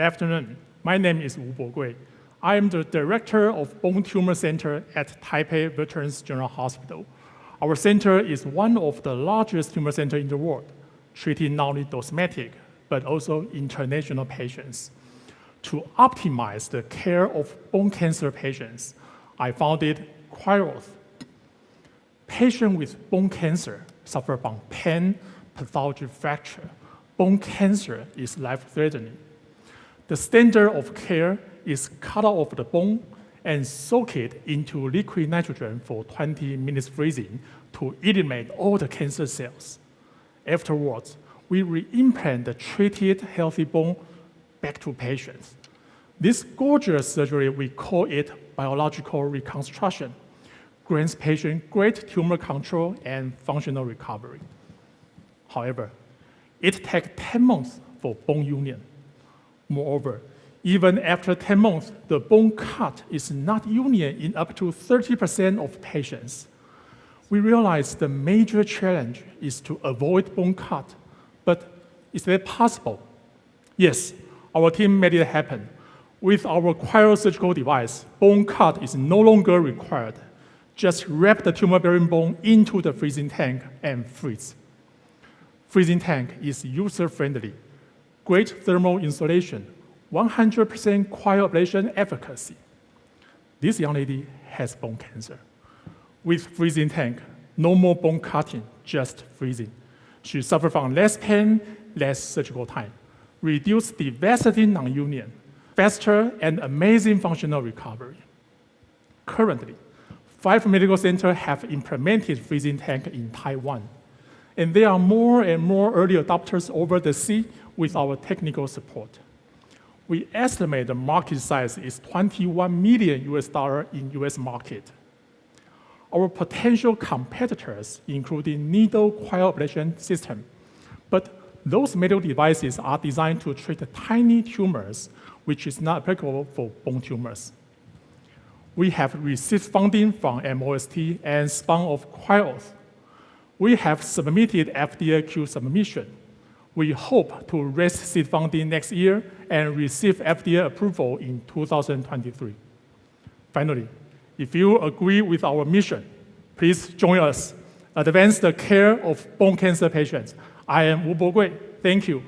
afternoon. My name is Wu Bogui. I am the director of Bone Tumor Center at Taipei Veterans General Hospital. Our center is one of the largest tumor centers in the world, treating not only domestic, but also international patients. To optimize the care of bone cancer patients, I founded CRYORTH. Patients with bone cancer suffer from pain, pathology, fracture. Bone cancer is life-threatening. The standard of care is cut off the bone and soak it into liquid nitrogen for 20 minutes freezing to eliminate all the cancer cells. Afterwards, we reimplant the treated healthy bone back to patients. This gorgeous surgery, we call it biological reconstruction, grants patients great tumor control and functional recovery. However, it takes 10 months for bone union. Moreover, even after 10 months, the bone cut is not union in up to 30% of patients. We realize the major challenge is to avoid bone cut, but is that possible? Yes, our team made it happen. With our CRYORTH surgical device, bone cut is no longer required. Just wrap the tumor-bearing bone into the freezing tank and freeze. Freezing tank is user-friendly, great thermal insulation, 100% cryoablation efficacy. This young lady has bone cancer. With freezing tank, no more bone cutting, just freezing. She suffered from less pain, less surgical time, reduced devastating non-union, faster and amazing functional recovery. Currently, 5 medical centers have implemented freezing tank in Taiwan, and there are more and more early adopters over the sea with our technical support. We estimate the market size is $21 million in US market. Our potential competitors, including needle cryoablation system, but those medical devices are designed to treat tiny tumors, which is not applicable for bone tumors. We have received funding from MOST and spun off CRYORTH. We have submitted FDA Q submission. We hope to raise seed funding next year and receive FDA approval in 2023. Finally, if you agree with our mission, please join us. Advance the care of bone cancer patients. I am Wu Bogui. Thank you.